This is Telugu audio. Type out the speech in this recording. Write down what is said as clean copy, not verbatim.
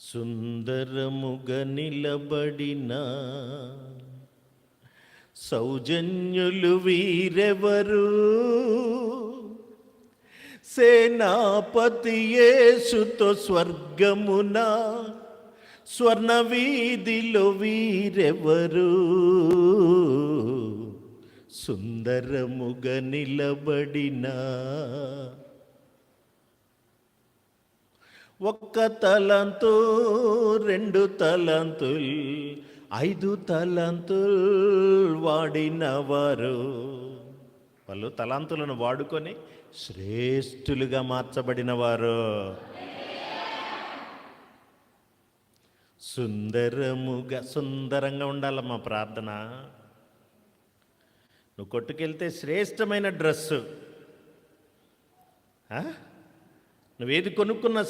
సుందరముగా నిలబడిన సౌజన్యులు వీరెవరు? సేనాపతి యేసుతో స్వర్గమున స్వర్ణ వీధిలో వీరెవరు? సుందరముగా నిలబడిన ఒక్క తలంతు, రెండు తలంతుల్, ఐదు తలంతుల్ వాడినవారు. వాళ్ళు తలాంతులను వాడుకొని శ్రేష్ఠులుగా మార్చబడినవారు. సుందరంగా ఉండాలమ్మా ప్రార్థన. నువ్వు కొట్టుకెళ్తే శ్రేష్టమైన డ్రెస్సు, నువ్వేది కొనుక్కున్న